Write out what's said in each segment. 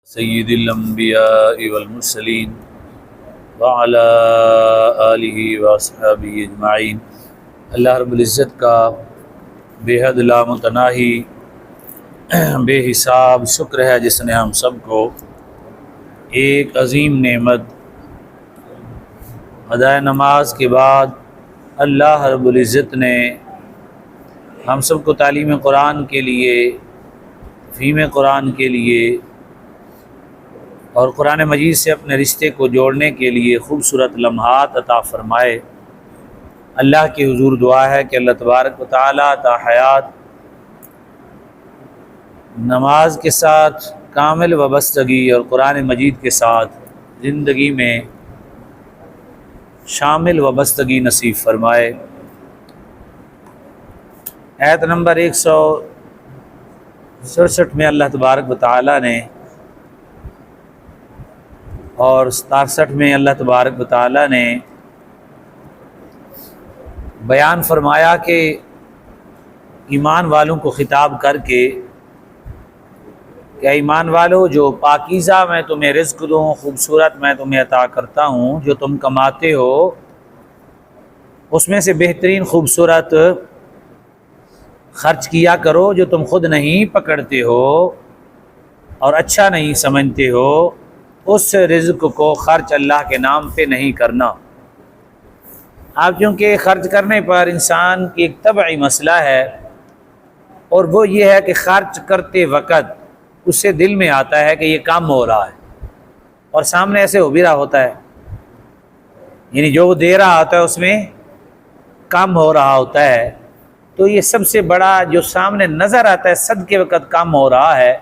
سید الانبیاء والمرسلین وعلی آلہ واصحابہ اجمعین۔ اللہ رب العزت کا بے حد لامتناہی بے حساب شکر ہے جس نے ہم سب کو ایک عظیم نعمت ادائے نماز کے بعد اللہ رب العزت نے ہم سب کو تعلیم قرآن کے لیے، تفہیم قرآن کے لیے اور قرآن مجید سے اپنے رشتے کو جوڑنے کے لیے خوبصورت لمحات عطا فرمائے۔ اللہ کی حضور دعا ہے کہ اللہ تبارک و تعالیٰ تا حیات نماز کے ساتھ کامل وابستگی اور قرآن مجید کے ساتھ زندگی میں شامل وابستگی نصیب فرمائے۔ آیت نمبر 167 میں اللہ تبارک و تعالیٰ نے اور 67 میں اللہ تبارک و تعالیٰ نے بیان فرمایا کہ ایمان والوں کو خطاب کر کے کہ ایمان والو، جو پاکیزہ میں تمہیں رزق دوں، خوبصورت میں تمہیں عطا کرتا ہوں، جو تم کماتے ہو اس میں سے بہترین خوبصورت خرچ کیا کرو، جو تم خود نہیں پکڑتے ہو اور اچھا نہیں سمجھتے ہو، اس رزق کو خرچ اللہ کے نام پہ نہیں کرنا۔ اب چونکہ خرچ کرنے پر انسان کی ایک طبعی مسئلہ ہے، اور وہ یہ ہے کہ خرچ کرتے وقت اس سے دل میں آتا ہے کہ یہ کم ہو رہا ہے، اور سامنے ایسے ہو بھی رہا ہوتا ہے، یعنی جو وہ دے رہا ہوتا ہے اس میں کم ہو رہا ہوتا ہے۔ تو یہ سب سے بڑا جو سامنے نظر آتا ہے صدقے کے وقت کم ہو رہا ہے،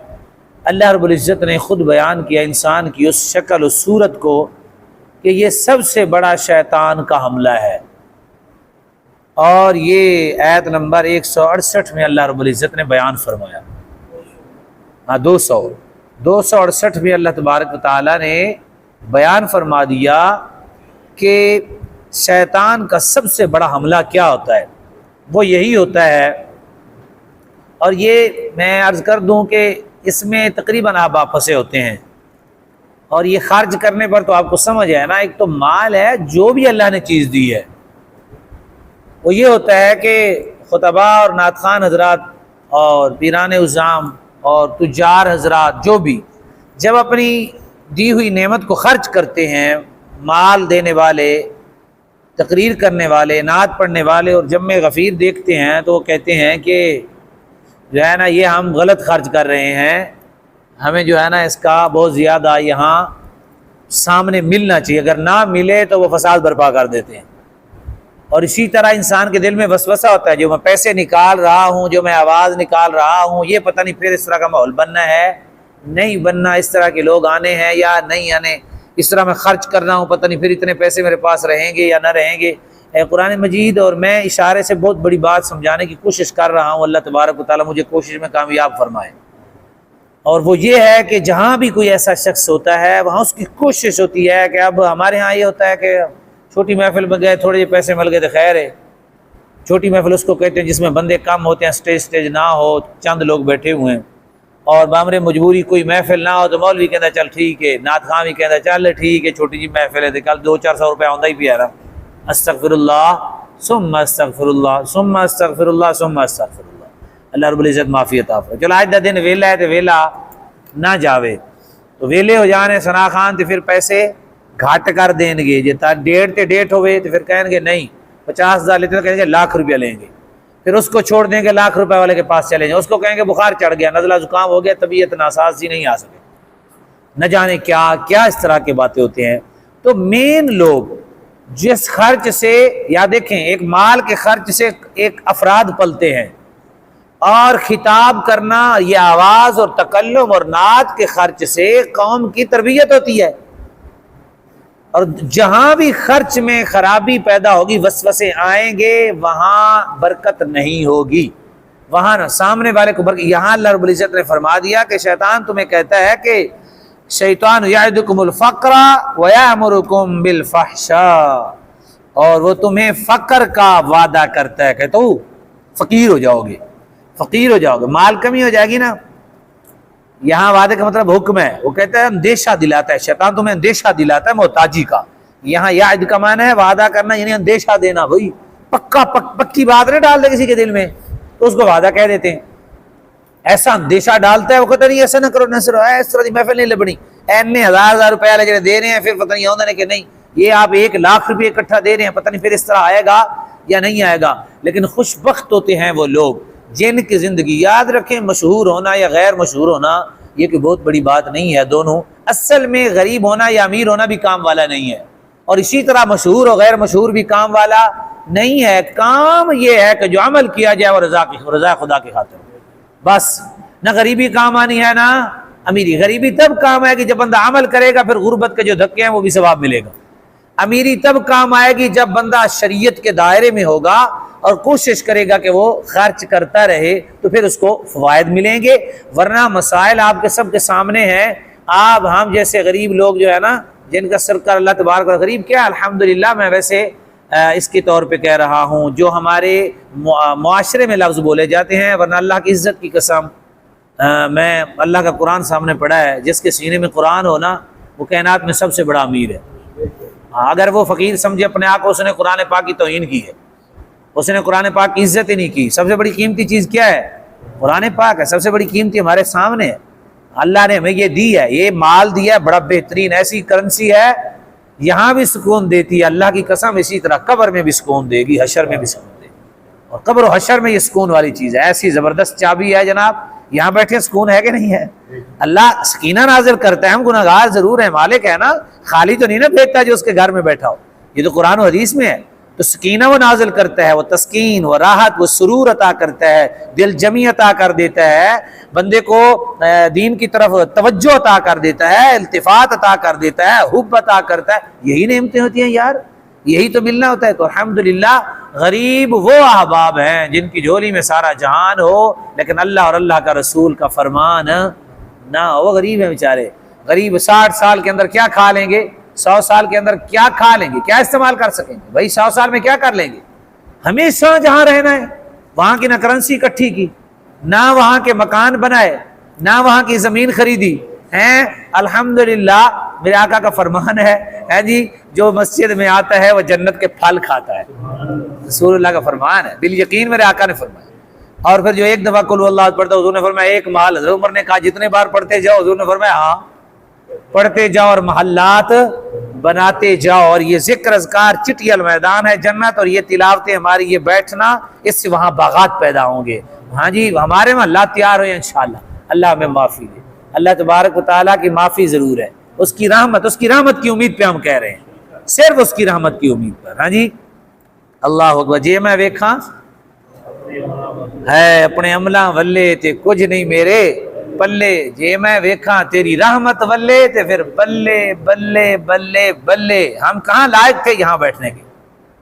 اللہ رب العزت نے خود بیان کیا انسان کی اس شکل و صورت کو کہ یہ سب سے بڑا شیطان کا حملہ ہے۔ اور یہ آیت نمبر 168 میں اللہ رب العزت نے بیان فرمایا، 268 میں اللہ تبارک و تعالیٰ نے بیان فرما دیا کہ شیطان کا سب سے بڑا حملہ کیا ہوتا ہے، وہ یہی ہوتا ہے۔ اور یہ میں عرض کر دوں کہ اس میں تقریباً آپ پھنسے ہوتے ہیں، اور یہ خرچ کرنے پر تو آپ کو سمجھ ہے نا، ایک تو مال ہے جو بھی اللہ نے چیز دی ہے، وہ یہ ہوتا ہے کہ خطباء اور نعت خوان حضرات اور پیران عظام اور تجار حضرات جو بھی جب اپنی دی ہوئی نعمت کو خرچ کرتے ہیں، مال دینے والے، تقریر کرنے والے، نعت پڑھنے والے، اور جمع غفیر دیکھتے ہیں تو وہ کہتے ہیں کہ جو ہے نا یہ ہم غلط خرچ کر رہے ہیں، ہمیں جو ہے نا اس کا بہت زیادہ یہاں سامنے ملنا چاہیے، اگر نہ ملے تو وہ فساد برپا کر دیتے ہیں۔ اور اسی طرح انسان کے دل میں وسوسہ ہوتا ہے، جو میں پیسے نکال رہا ہوں، جو میں آواز نکال رہا ہوں، یہ پتہ نہیں پھر اس طرح کا ماحول بننا ہے نہیں بننا، اس طرح کے لوگ آنے ہیں یا نہیں آنے، اس طرح میں خرچ کر رہا ہوں، پتہ نہیں پھر اتنے پیسے میرے پاس رہیں گے یا نہ رہیں گے۔ قرآن مجید اور میں اشارے سے بہت بڑی بات سمجھانے کی کوشش کر رہا ہوں، اللہ تبارک و تعالیٰ مجھے کوشش میں کامیاب فرمائے۔ اور وہ یہ ہے کہ جہاں بھی کوئی ایسا شخص ہوتا ہے وہاں اس کی کوشش ہوتی ہے کہ اب ہمارے ہاں یہ ہوتا ہے کہ چھوٹی محفل میں گئے، تھوڑے پیسے مل گئے تو خیر ہے۔ چھوٹی محفل اس کو کہتے ہیں جس میں بندے کم ہوتے ہیں، اسٹیج نہ ہو، چند لوگ بیٹھے ہوئے ہیں، اور بامر مجبوری کوئی محفل نہ ہو تو مولوی کہتا چل ٹھیک ہے، نعت خواں بھی کہتا چل ٹھیک ہے، چھوٹی جی محفل ہے تو کل 200-400 روپے آندا ہی پیا رہا، استغفر اللہ ثم استغفر اللہ ثم استغفر اللہ ثم استغفر اللہ، اللہ رب العزت معافی عطا فرمائے۔ چلو آج دا دن ویلا ہے تو ویلا نہ جاوے، تو ویلے ہو جانے سنا خان تو پھر پیسے گھٹ کر دیں گے، جی ڈیڑھ تے ڈیٹ ہوئے تو پھر کہیں گے نہیں 50,000 لیتے تو کہیں گے لاکھ روپیہ لیں گے، پھر اس کو چھوڑ دیں گے لاکھ روپے والے کے پاس چلیں گے، اس کو کہیں گے بخار چڑھ گیا، نزلہ زکام ہو گیا، طبیعت ناساز نہیں آ سکے، نہ جانے کیا کیا اس طرح کی باتیں ہوتی ہیں۔ تو مین لوگ جس خرچ سے، یا دیکھیں ایک مال کے خرچ سے ایک افراد پلتے ہیں، اور خطاب کرنا یہ آواز اور تکلم اور نعت کے خرچ سے قوم کی تربیت ہوتی ہے۔ اور جہاں بھی خرچ میں خرابی پیدا ہوگی، وسوسے آئیں گے، وہاں برکت نہیں ہوگی، وہاں نہ سامنے والے کو برکت۔ یہاں اللہ رب العزت نے فرما دیا کہ شیطان تمہیں کہتا ہے کہ شیطان یعدکم الفقر ویامرکم بالفحشاء، اور وہ تمہیں فقر کا وعدہ کرتا ہے کہ تو فقیر ہو جاؤ گے، فقیر ہو جاؤ گے، مال کمی ہو جائے گی نا، یہاں وعدے کا مطلب حکم ہے، وہ کہتا ہے اندیشہ دلاتا ہے، شیطان تمہیں اندیشہ دلاتا ہے محتاجی کا۔ یہاں یعد کا معنی ہے وعدہ کرنا، یعنی اندیشہ دینا، بھائی پکی بات نہیں ڈال دے کسی کے دل میں تو اس کو وعدہ کہہ دیتے ہیں۔ ایسا اندیشہ ڈالتا ہے، وہ کہتا نہیں ایسا نہ کرو، اس طرح دی محفل نہیں لبنی، اینے ہزار روپیہ لگے دے رہے ہیں، پھر پتہ نہیں ہوتا کہ نہیں یہ آپ 1,00,000 روپے اکٹھا دے رہے ہیں، پتہ نہیں پھر اس طرح آئے گا یا نہیں آئے گا۔ لیکن خوش بخت ہوتے ہیں وہ لوگ جن کی زندگی، یاد رکھیں مشہور ہونا یا غیر مشہور ہونا یہ کوئی بہت بڑی بات نہیں ہے، دونوں اصل میں غریب ہونا یا امیر ہونا بھی کام والا نہیں ہے، اور اسی طرح مشہور اور غیر مشہور بھی کام والا نہیں ہے۔ کام یہ ہے کہ جو عمل کیا جائے وہ رضا خدا کی خاطر، بس۔ نہ غریبی کام آنی ہے نہ امیری۔ غریبی تب کام آئے گی جب بندہ عمل کرے گا، پھر غربت کے جو دھکے ہیں وہ بھی ثواب ملے گا۔ امیری تب کام آئے گی جب بندہ شریعت کے دائرے میں ہوگا اور کوشش کرے گا کہ وہ خرچ کرتا رہے، تو پھر اس کو فوائد ملیں گے۔ ورنہ مسائل آپ کے سب کے سامنے ہیں۔ آپ ہم جیسے غریب لوگ جو ہے نا، جن کا سرکار اللہ تبارک و غریب کیا، الحمدللہ میں ویسے اس کے طور پہ کہہ رہا ہوں، جو ہمارے معاشرے میں لفظ بولے جاتے ہیں، ورنہ اللہ کی عزت کی قسم میں اللہ کا قرآن سامنے پڑھا ہے، جس کے سینے میں قرآن ہو نا وہ کائنات میں سب سے بڑا امیر ہے۔ اگر وہ فقیر سمجھے اپنے آپ کو، اس نے قرآن پاک کی توہین کی ہے، اس نے قرآن پاک کی عزت ہی نہیں کی۔ سب سے بڑی قیمتی چیز کیا ہے؟ قرآن پاک ہے، سب سے بڑی قیمتی ہمارے سامنے ہے۔ اللہ نے ہمیں یہ دی ہے، یہ مال دیا ہے، بڑا بہترین ایسی کرنسی ہے، یہاں بھی سکون دیتی ہے اللہ کی قسم، اسی طرح قبر میں بھی سکون دے گی، حشر میں بھی سکون دے گی، اور قبر و حشر میں یہ سکون والی چیز ہے۔ ایسی زبردست چابی ہے جناب، یہاں بیٹھے سکون ہے کہ نہیں ہے؟ اللہ سکینہ نازل کرتا ہے، ہم گناہگار ضرور ہیں، مالک ہے نا، خالی تو نہیں نا بھیجتا جو اس کے گھر میں بیٹھا ہو، یہ تو قرآن و حدیث میں ہے۔ تو سکینہ وہ نازل کرتا ہے، وہ تسکین، وہ راحت، وہ سرور عطا کرتا ہے، دل جمی عطا کر دیتا ہے، بندے کو دین کی طرف توجہ عطا کر دیتا ہے، التفات عطا کر دیتا ہے، حب عطا کرتا ہے۔ یہی نعمتیں ہوتی ہیں یار، یہی تو ملنا ہوتا ہے۔ تو الحمدللہ غریب وہ احباب ہیں جن کی جھولی میں سارا جہان ہو، لیکن اللہ اور اللہ کا رسول کا فرمان نہ ہو، وہ غریب ہیں بیچارے۔ غریب 60 سال کے اندر کیا کھا لیں گے، 100 سال کے اندر کیا کھا لیں گے، کیا استعمال کر سکیں گے؟ بھائی 100 سال میں کیا کر لیں گے؟ ہمیشہ جہاں رہنا ہے، وہاں کی نہ کرنسی اکٹھی کی، نہ وہاں کے مکان بنائے، نہ وہاں کی زمین خریدی ہیں۔ الحمدللہ میرے آقا کا فرمان ہے جی، جو مسجد میں آتا ہے وہ جنت کے پھل کھاتا ہے، رسول اللہ کا فرمان ہے، بالیقین میرے آقا نے فرمایا۔ اور پھر جو ایک دفعہ قل ہو اللہ پڑھتا، حضور نے فرمایا ایک محل، حضرت عمر نے کہا جتنے بار پڑھتے جاؤ، حضور نے فرمایا ہاں پڑھتے جاؤ اور محلات بناتے جاؤ، اور یہ ذکر اذکار چٹی المیدان ہے جنت، اور یہ تلاوتیں ہماری، یہ بیٹھنا، اس سے وہاں باغات پیدا ہوں گے۔ ہاں جی ہمارے محلات تیار ہوئے انشاءاللہ، اللہ ہمیں معافی دے، اللہ تبارک و تعالیٰ کی معافی ضرور ہے، اس کی رحمت کی امید پہ ہم کہہ رہے ہیں، صرف اس کی رحمت کی امید پر۔ ہاں جی اللہ اکبر۔ جے میں ویکھاں ہے اپنے عملاں ولے تے کچھ نہیں میرے پلے، جے میں ویکھاں تیری رحمت ولے تے پھر بلے بلے بلے بلے۔ ہم کہاں لائق تھے یہاں بیٹھنے کے،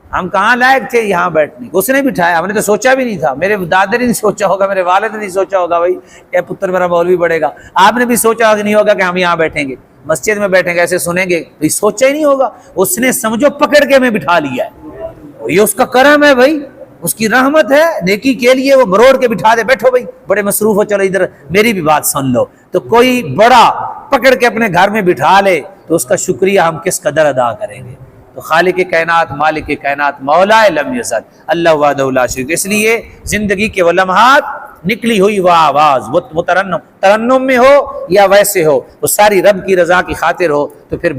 ہم کہاں لائق تھے یہاں بیٹھنے کے، اس نے بٹھایا، ہم نے تو سوچا بھی نہیں تھا، میرے دادے نے نہیں سوچا ہوگا، میرے والد نے نہیں سوچا ہوگا بھائی کہ پتر میرا مولوی پڑھے گا، آپ نے بھی سوچا نہیں ہوگا کہ ہم یہاں بیٹھیں گے، مسجد میں بیٹھیں گے، ایسے سنیں گے، بھائی سوچا ہی نہیں ہوگا، اس نے سمجھو پکڑ کے ہمیں بٹھا لیا ہے، یہ اس کا کرم ہے بھائی، اس کی رحمت ہے، نیکی کے لیے وہ مروڑ کے بٹھا دے، بیٹھو بھائی بڑے مصروف ہو، چلو ادھر میری بھی بات سن لو۔ تو کوئی بڑا پکڑ کے اپنے گھر میں بٹھا لے تو اس کا شکریہ ہم کس قدر ادا کریں گے۔ تو خالق کائنات، مالک کائنات، مولا لم یزل، اللہ وحدہ لا شریک۔ اس لیے زندگی کے وہ لمحات، نکلی ہوئی وہ آواز، وہ ترنم میں ہو یا ویسے ہو، وہ ساری رب کی رضا کی خاطر ہو، تو پھر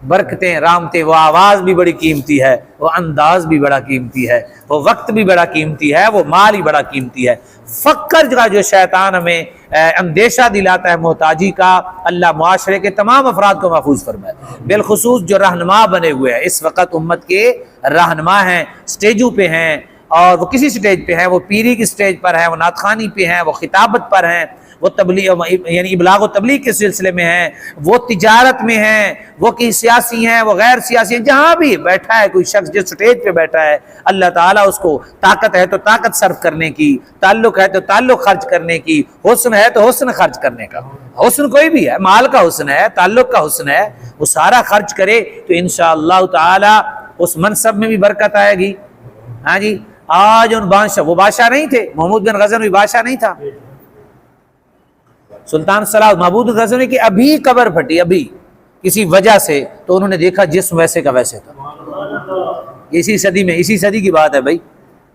برکتیں رحمتیں، وہ آواز بھی بڑی قیمتی ہے، وہ انداز بھی بڑا قیمتی ہے، وہ وقت بھی بڑا قیمتی ہے، وہ مال ہی بڑا قیمتی ہے۔ فقر کا جو شیطان ہمیں اندیشہ دلاتا ہے محتاجی کا، اللہ معاشرے کے تمام افراد کو محفوظ فرمائے، بالخصوص جو رہنما بنے ہوئے ہیں اس وقت، امت کے رہنما ہیں، سٹیجوں پہ ہیں، اور وہ کسی سٹیج پہ ہیں، وہ پیری کی سٹیج پر ہیں، وہ نعت خوانی پہ ہیں، وہ خطابت پر ہیں، وہ تبلیغ یعنی ابلاغ و تبلیغ کے سلسلے میں ہیں، وہ تجارت میں ہیں، وہ کی سیاسی ہیں، وہ غیر سیاسی ہیں، جہاں بھی بیٹھا ہے کوئی شخص جس سٹیج پہ بیٹھا ہے، اللہ تعالیٰ اس کو طاقت ہے تو طاقت صرف کرنے کی، تعلق ہے تو تعلق خرچ کرنے کی، حسن ہے تو حسن خرچ کرنے کا، حسن کوئی بھی ہے، مال کا حسن ہے، تعلق کا حسن ہے، وہ سارا خرچ کرے تو انشاءاللہ تعالیٰ اس منصب میں بھی برکت آئے گی۔ ہاں جی آج ان بادشاہ، وہ بادشاہ نہیں تھے، محمود بن غزن بھی بادشاہ نہیں تھا، سلطان صلاح محمود غزنوی کی ابھی قبر پھٹی ابھی کسی وجہ سے، تو انہوں نے دیکھا جسم ویسے کا ویسے تھا، اسی صدی کی بات ہے بھائی،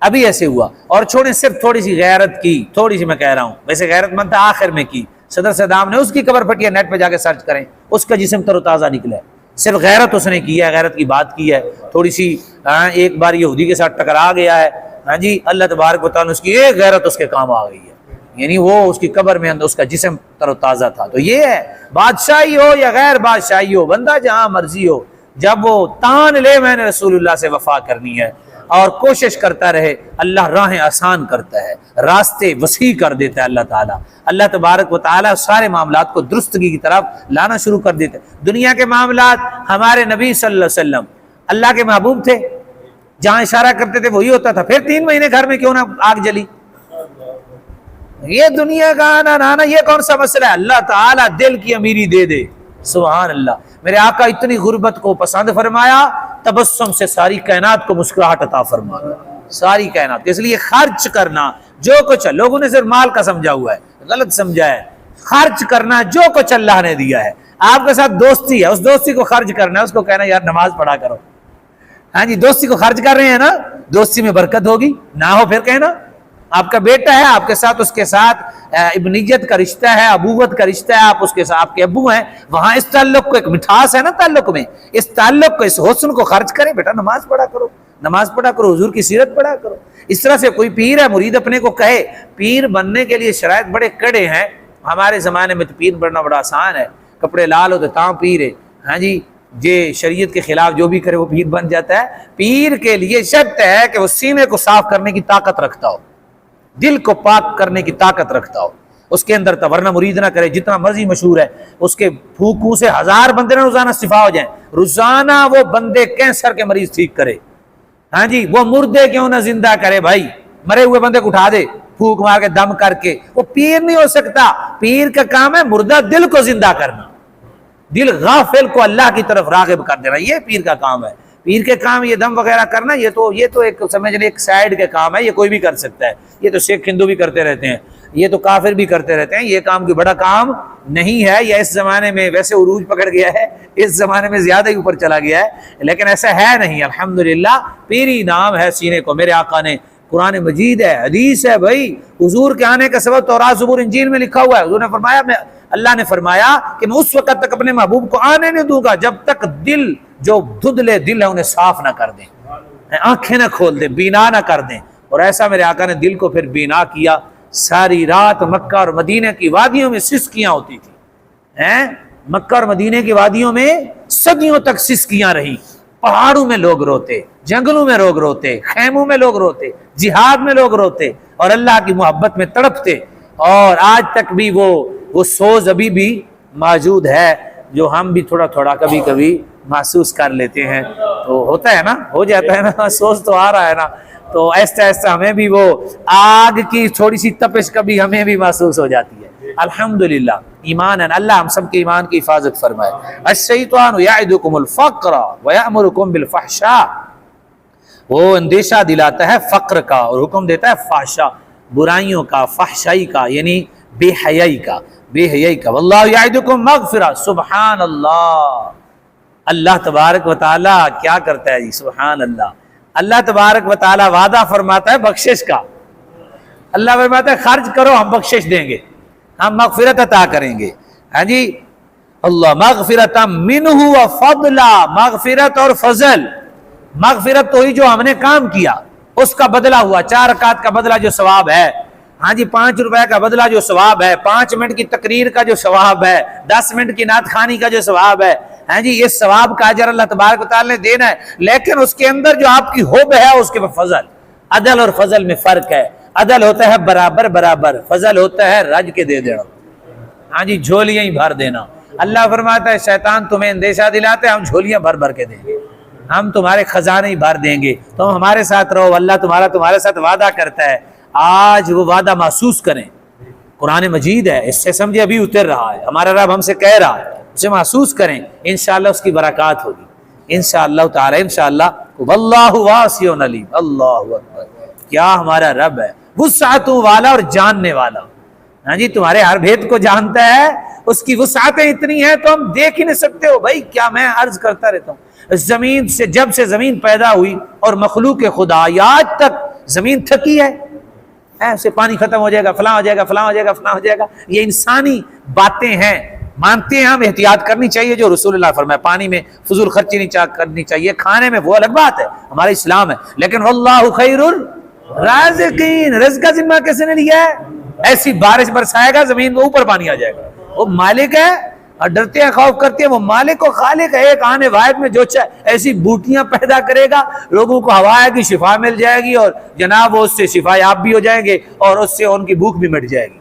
ابھی ایسے ہوا۔ اور چھوڑیں صرف تھوڑی سی غیرت کی، تھوڑی سی میں کہہ رہا ہوں، ویسے غیرت مند تھا آخر میں کی، صدر صدام نے اس کی قبر پھٹی ہے، نیٹ پہ جا کے سرچ کریں، اس کا جسم تر و تازہ نکلا ہے، صرف غیرت اس نے کی ہے، غیرت کی بات کی ہے، تھوڑی سی ایک بار یہودی کے ساتھ ٹکرا گیا ہے، ہاں جی، اللہ تبارک و تعالیٰ نے اس کی ایک غیرت اس کے کام آ گئی ہے، یعنی وہ اس کی قبر میں اندر اس کا جسم تر و تازہ تھا۔ تو یہ ہے بادشاہی ہو یا غیر بادشاہی ہو، بندہ جہاں مرضی ہو، جب وہ تان لے میں نے رسول اللہ سے وفا کرنی ہے اور کوشش کرتا رہے، اللہ راہیں آسان کرتا ہے، راستے وسیع کر دیتا ہے اللہ تعالیٰ۔ اللہ تبارک و تعالیٰ سارے معاملات کو درستگی کی طرف لانا شروع کر دیتے ہیں۔ دنیا کے معاملات ہمارے نبی صلی اللہ علیہ وسلم اللہ کے محبوب تھے، جہاں اشارہ کرتے تھے وہی ہوتا تھا، پھر 3 مہینے گھر میں کیوں نہ آگ جلی؟ یہ دنیا کا آنا نانا یہ کون سا مسئلہ ہے؟ اللہ تعالیٰ دل کی امیری دے دے، سبحان اللہ۔ میرے آقا اتنی غربت کو پسند فرمایا، تبسم سے ساری کائنات کو مسکراہٹ عطا فرمایا، ساری کائنات۔ اس لیے خرچ کرنا جو کچھ ہے، لوگوں نے صرف مال کا سمجھا ہوا ہے، غلط سمجھا ہے، خرچ کرنا جو کچھ اللہ نے دیا ہے۔ آپ کے ساتھ دوستی ہے، اس دوستی کو خرچ کرنا ہے، اس کو کہنا یار نماز پڑھا کرو، ہاں جی، دوستی کو خرچ کر رہے ہیں نا، دوستی میں برکت ہوگی، نہ ہو پھر کہنا آپ کا بیٹا ہے، آپ کے ساتھ اس کے ساتھ ابنیت کا رشتہ ہے، ابوت کا رشتہ ہے، آپ اس کے ساتھ آپ کے ابو ہیں، وہاں اس تعلق کو ایک مٹھاس ہے نا تعلق میں، اس تعلق کو، اس حسن کو خرچ کریں، بیٹا نماز پڑھا کرو، نماز پڑھا کرو، حضور کی سیرت پڑھا کرو۔ اس طرح سے کوئی پیر ہے، مرید اپنے کو کہے، پیر بننے کے لیے شرائط بڑے کڑے ہیں، ہمارے زمانے میں تو پیر بننا بڑا آسان ہے، کپڑے لال ہوتے تاں پیر ہے، ہاں جی، یہ شریعت کے خلاف جو بھی کرے وہ پیر بن جاتا ہے۔ پیر کے لیے شرط ہے کہ وہ سینے کو صاف کرنے کی طاقت رکھتا ہو، دل کو پاک کرنے کی طاقت رکھتا ہو، اس کے اندر ورنہ مرید نہ کرے، جتنا مرضی مشہور ہے، اس کے پھوکوں سے 1000 بندے نہ روزانہ شفا ہو جائیں، روزانہ وہ بندے کینسر کے مریض ٹھیک کرے، ہاں جی، وہ مردے کیوں نہ زندہ کرے بھائی، مرے ہوئے بندے کو اٹھا دے پھوک مار کے دم کر کے، وہ پیر نہیں ہو سکتا۔ پیر کا کام ہے مردہ دل کو زندہ کرنا، دل غافل کو اللہ کی طرف راغب کر دینا، یہ پیر کا کام ہے۔ پیر کے کام یہ دم وغیرہ کرنا، یہ تو ایک سمجھ لیں ایک سائیڈ کے کام ہے، یہ کوئی بھی کر سکتا ہے، یہ تو سکھ ہندو بھی کرتے رہتے ہیں، یہ تو کافر بھی کرتے رہتے ہیں، یہ کام کوئی بڑا کام نہیں ہے، یا اس زمانے میں ویسے عروج پکڑ گیا ہے، اس زمانے میں زیادہ ہی اوپر چلا گیا ہے، لیکن ایسا ہے نہیں، الحمدللہ پیری نام ہے سینے کو۔ میرے آقا نے قرآن مجید ہے، حدیث ہے بھائی، حضور کے آنے کا سبب تورات زبور انجیل میں لکھا ہوا ہے، حضور نے فرمایا، اللہ نے فرمایا کہ میں اس وقت تک اپنے محبوب کو آنے نہیں دوں گا جب تک دل جو دھدلے دل ہے انہیں صاف نہ کر دیں، آنکھیں نہ کھول دیں، بینا نہ کر دیں۔ اور ایسا میرے آقا نے دل کو پھر بینا کیا، ساری رات مکہ اور مدینہ کی وادیوں میں سسکیاں ہوتی تھی، مکہ اور مدینہ کی وادیوں میں صدیوں تک سسکیاں رہی، پہاڑوں میں لوگ روتے، جنگلوں میں لوگ روتے، خیموں میں لوگ روتے، جہاد میں لوگ روتے اور اللہ کی محبت میں تڑپتے، اور آج تک بھی وہ سوز ابھی بھی موجود ہے، جو ہم بھی تھوڑا تھوڑا کبھی کبھی محسوس کر لیتے ہیں، تو ہوتا ہے نا، ہو جاتا ہے نا، سوز تو آ رہا ہے نا، تو ایسا ایسا ہمیں بھی وہ آگ کی تھوڑی سی تپش کبھی ہمیں بھی محسوس ہو جاتی ہے۔ الحمدللہ ایمان ہے، اللہ ہم سب کے ایمان کی حفاظت فرمائے۔ الشیطان یعدکم الفقر ویأمرکم بالفحشاء، وہ اندیشہ دلاتا ہے فقر کا اور حکم دیتا ہے فحشاء، برائیوں کا، فحشائی کا، یعنی بے حیائی کا، بے حیائی کا۔ واللہ یعدکم مغفرہ، سبحان اللہ، اللہ تبارک و تعالیٰ کیا کرتا ہے جی، سبحان اللہ، اللہ تبارک و تعالیٰ وعدہ فرماتا ہے بخشش کا، اللہ فرماتا ہے خرچ کرو ہم بخشش دیں گے، ہم مغفرت عطا کریں گے، ہاں جی، اللہ مغفرت منہ و فضلا، مغفرت اور فضل، مغفرت تو ہی جو ہم نے کام کیا اس کا بدلہ ہوا، 4 رکعت کا بدلہ جو ثواب ہے، ہاں جی، 5 روپے کا بدلہ جو ثواب ہے، 5 منٹ کی تقریر کا جو ثواب ہے، 10 منٹ کی نعت خوانی کا جو ثواب ہے، ہاں جی، یہ ثواب کا اجر اللہ تبارک و تعالی نے دینا ہے، لیکن اس کے اندر جو آپ کی حب ہے اس کے فضل، عدل اور فضل میں فرق ہے، عدل ہوتا ہے برابر برابر، فضل ہوتا ہے رج کے دے دینا، ہاں جی، جھولیاں ہی بھر دینا۔ اللہ فرماتا ہے شیطان تمہیں اندیشہ دلاتے ہم جھولیاں بھر بھر کے دیں گے، ہم تمہارے خزانے ہی بھر دیں گے، تم ہمارے ساتھ رہو، اللہ تمہارے ساتھ وعدہ کرتا ہے۔ آج وہ وعدہ محسوس کریں، قرآن مجید ہے، اس سے سمجھے ابھی اتر رہا ہے، ہمارا رب ہم سے کہہ رہا ہے، اسے محسوس کریں، انشاءاللہ اس کی برکات ہوگی، انشاءاللہ تعالی، انشاءاللہ۔ واللہ واسع علیم، اللہ اکبر، کیا ہمارا رب ہے، وسعت والا اور جاننے والا، ہاں جی تمہارے ہر بھید کو جانتا ہے، اس کی وسعتیں اتنی ہیں تو ہم دیکھ ہی نہیں سکتے ہو بھائی. کیا میں عرض کرتا رہتا ہوں، زمین سے جب سے زمین پیدا ہوئی اور مخلوق خدا آج تک زمین تھکی ہے، ایسے پانی ختم ہو جائے گا، فلاں ہو جائے گا، فلاں ہو جائے گا، فلاں ہو جائے گا. یہ انسانی باتیں ہیں، مانتے ہیں ہم، احتیاط کرنی چاہیے جو رسول اللہ فرمایا. پانی میں فضول خرچی نہیں کرنی چاہیے، کھانے میں وہ الگ بات ہے، ہمارا اسلام ہے. لیکن واللہ خیر الرازقین، رزق کا ذمہ کس نے لیا ہے؟ ایسی بارش برسائے گا زمین میں اوپر پانی آ جائے گا. وہ مالک ہے اور ڈرتے ہیں خوف کرتے ہیں، وہ مالک و خالق ہے، ایک آنے واحد میں جو چاہے ایسی بوٹیاں پیدا کرے گا، لوگوں کو ہوا کی شفا مل جائے گی اور جناب وہ اس سے شفا یاب بھی ہو جائیں گے اور اس سے ان کی بھوک بھی مٹ جائے گی.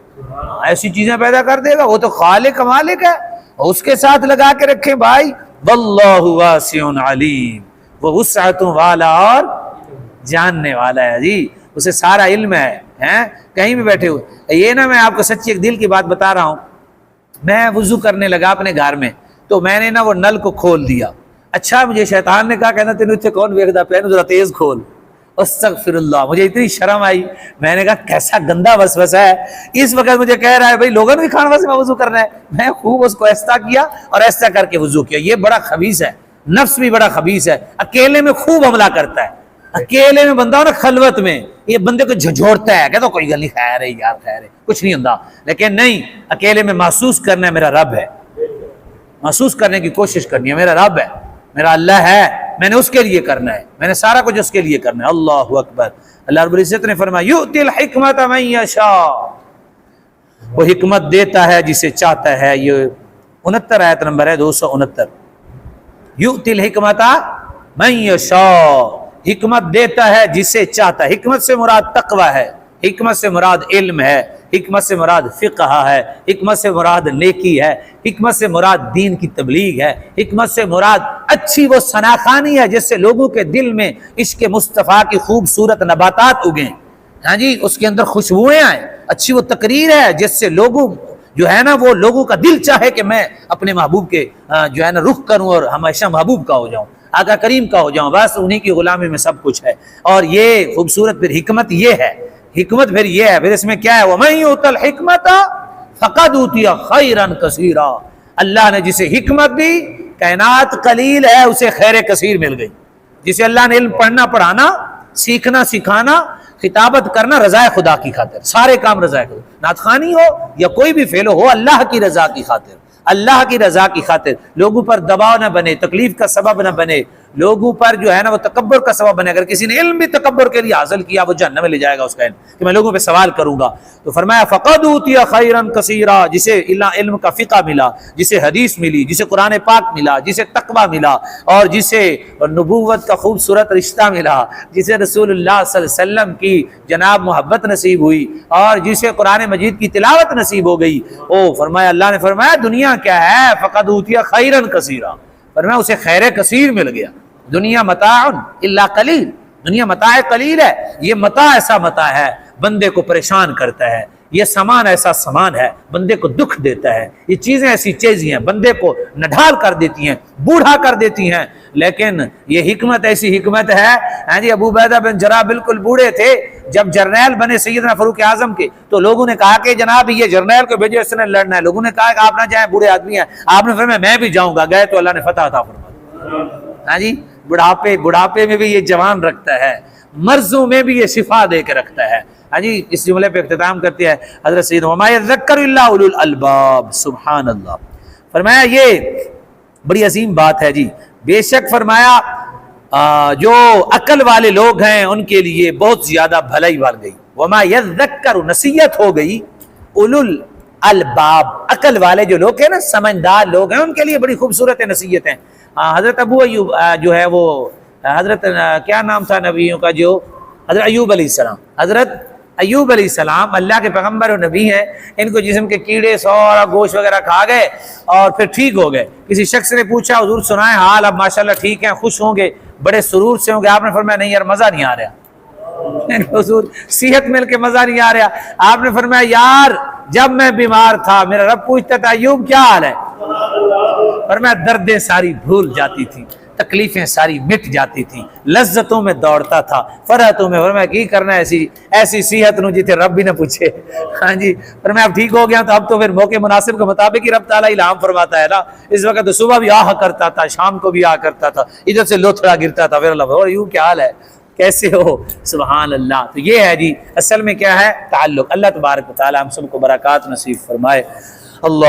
ایسی چیزیں پیدا کر دے گا، وہ تو خالق مالک ہے. اس کے ساتھ لگا کے رکھیں بھائی، واللہ واسع علیم، وہ وسعتوں والا اور جاننے والا ہے جی، اسے سارا علم ہے. کہیں بھی بیٹھے ہوئے، یہ نا میں آپ کو سچی ایک دل کی بات بتا رہا ہوں. میں وضو کرنے لگا اپنے گھر میں، تو میں نے نا وہ نل کو کھول دیا. اچھا مجھے شیطان نے کہا کہنا تینوں اتنے کون ویکھدا پیا، ذرا تیز کھول. استغفر اللہ، مجھے اتنی شرم آئی. میں نے کہا کیسا گندا وسوسہ ہے، اس وقت مجھے کہہ رہا ہے بھائی لوگوں نے بھی کھانا واسطے وضو کرنا ہے. میں خوب اس کو ایسا کیا اور ایسا کر کے وضو کیا. یہ بڑا خبیث ہے، نفس بھی بڑا خبیث ہے، اکیلے میں خوب حملہ کرتا ہے. اکیلے میں بندہ ہو نا خلوت میں، یہ بندے کو جھنجھوڑتا ہے، کہتا کوئی گل نہیں، خیر ہے یار، خیر ہے، کچھ نہیں ہوندا. لیکن نہیں، اکیلے میں محسوس کرنا ہے میرا رب ہے، محسوس کرنے کی کوشش کرنی ہے میرا رب ہے، میرا اللہ ہے، میں نے اس کے لیے کرنا ہے، میں نے سارا کچھ اس کے لیے کرنا ہے. اللہ اکبر. اللہ رب العزت نے فرمایا یؤتی الحکمت من یشاء، وہ حکمت دیتا ہے جسے چاہتا ہے. یہ 69 آیت نمبر ہے، 269. یؤتی الحکمت من یشاء، حکمت دیتا ہے جسے چاہتا ہے. حکمت سے مراد تقوی ہے، حکمت سے مراد علم ہے، حکمت سے مراد فقہ ہے، حکمت سے مراد نیکی ہے، حکمت سے مراد دین کی تبلیغ ہے، حکمت سے مراد اچھی وہ ثناخوانی ہے جس سے لوگوں کے دل میں عشق مصطفیٰ کی خوبصورت نباتات اگیں. ہاں جی، اس کے اندر خوشبوئیں آئیں. اچھی وہ تقریر ہے جس سے لوگوں جو ہے نا وہ لوگوں کا دل چاہے کہ میں اپنے محبوب کے جو ہے نا رخ کروں اور ہمیشہ محبوب کا ہو جاؤں، آقا کریم کا ہو جاؤں، بس انہی کی غلامی میں سب کچھ ہے. اور یہ خوبصورت پھر حکمت یہ ہے، حکمت پھر یہ ہے، پھر اس میں کیا ہے، وَمَن يُؤْتَ الْحِكْمَةَ فَقَدْ أُوتِيَ خَيْرًا كَثِيرًا. اللہ نے جسے حکمت دی، کائنات قلیل ہے اسے خیر کثیر مل گئی. جسے اللہ نے علم پڑھنا پڑھانا، سیکھنا سکھانا، خطابت کرنا رضا خدا کی خاطر، سارے کام رضا خدا، نعت خوانی ہو یا کوئی بھی فعل ہو اللہ کی رضا کی خاطر، اللہ کی رضا کی خاطر. لوگوں پر دباؤ نہ بنے، تکلیف کا سبب نہ بنے، لوگوں پر جو ہے نا وہ تکبر کا سبب بنے. اگر کسی نے علم بھی تکبر کے لیے حاصل کیا وہ جہنم میں لے جائے گا اس کا علم، کہ میں لوگوں پہ سوال کروں گا. تو فرمایا فقد اوتی خیرا کثیرا، جسے علم کا فقہ ملا، جسے حدیث ملی، جسے قرآن پاک ملا، جسے تقوی ملا، اور جسے نبوت کا خوبصورت رشتہ ملا، جسے رسول اللہ صلی اللہ علیہ وسلم کی جناب محبت نصیب ہوئی، اور جسے قرآن مجید کی تلاوت نصیب ہو گئی. فرمایا اللہ نے فرمایا دنیا کیا ہے، فقد اوتی خیرا کثیرا، فرمایا اسے خیر کثیر مل گیا. دنیا متاع الا قلیل، دنیا متاع قلیل ہے. یہ متاع ایسا متاع ہے بندے کو پریشان کرتا ہے، یہ سامان ایسا سامان ہے بندے کو دکھ دیتا ہے، یہ چیزیں ایسی چیزیں ہیں بندے کو نڈھال کر دیتی ہیں، بوڑھا کر دیتی ہیں. لیکن یہ حکمت ایسی حکمت ہے. ہاں جی، ابو عبیدہ بن جراح بالکل بوڑھے تھے جب جرنیل بنے سیدنا فاروق اعظم کے، تو لوگوں نے کہا کہ جناب یہ جرنیل کو بھیجو، اس نے لڑنا ہے. لوگوں نے کہا کہ آپ نہ جائیں، بوڑھے آدمی ہیں. آپ نے فرمایا میں بھی جاؤں گا. گئے تو اللہ نے فتح عطا فرمایا. ہاں جی، بڑھاپے میں بھی یہ جوان رکھتا ہے، مرضوں میں بھی یہ شفا دے کے رکھتا ہے. ہاں جی، اس جملے پہ اختتام کرتے ہیں حضرت سیدنا وما یذکر الا اولو الالباب. سبحان اللہ. فرمایا یہ بڑی عظیم بات ہے جی. بے شک فرمایا جو عقل والے لوگ ہیں ان کے لیے بہت زیادہ بھلائی بڑھ گئی. وما یذکر، نصیحت ہو گئی، اولو الالباب، عقل والے جو لوگ ہیں نا، سمجھدار لوگ ہیں، ان کے لیے بڑی خوبصورت نصیحت ہیں. حضرت ابو ایوب جو ہے وہ حضرت کیا نام تھا نبیوں کا، جو حضرت ایوب علیہ السلام، حضرت ایوب علیہ السلام اللہ کے پیغمبر و نبی ہیں. ان کو جسم کے کیڑے سورا گوشت وغیرہ کھا گئے اور پھر ٹھیک ہو گئے. کسی شخص نے پوچھا حضور سنائیں حال، اب ماشاءاللہ ٹھیک ہیں، خوش ہوں گے، بڑے سرور سے ہوں گے. آپ نے فرمایا نہیں یار مزہ نہیں آ رہا، حضور صحت مل کے مزہ نہیں آ رہا. آپ نے فرمایا یار جب میں بیمار تھا میرا رب پوچھتا تھا ایوب کیا حال ہے، فرمایا دردیں ساری بھول جاتی تھی، تکلیفیں ساری مٹ جاتی تھیں، لذتوں میں دوڑتا تھا، فرحتوں میں۔ فرمایا کی کرنا ایسی صحت نو جتنے رب بھی نہ پوچھے۔ ہاں جی، فرمایا اب ٹھیک ہو گیا تو اب تو پھر موقع مناسب کے مطابق ہی رب تعالیٰ الہام فرماتا ہے نا۔ اس وقت تو صبح بھی آہ کرتا تھا، شام کو بھی آہ کرتا تھا، ادھر سے لوتھڑا گرتا تھا، پھر اللہ یوں کیا حال ہے، کیسے ہو، سبحان اللہ۔ تو یہ ہے جی اصل میں کیا ہے تعلق۔ اللہ تبارک و تعالیٰ ہم سب کو برکات نصیب فرمائے۔ اللہ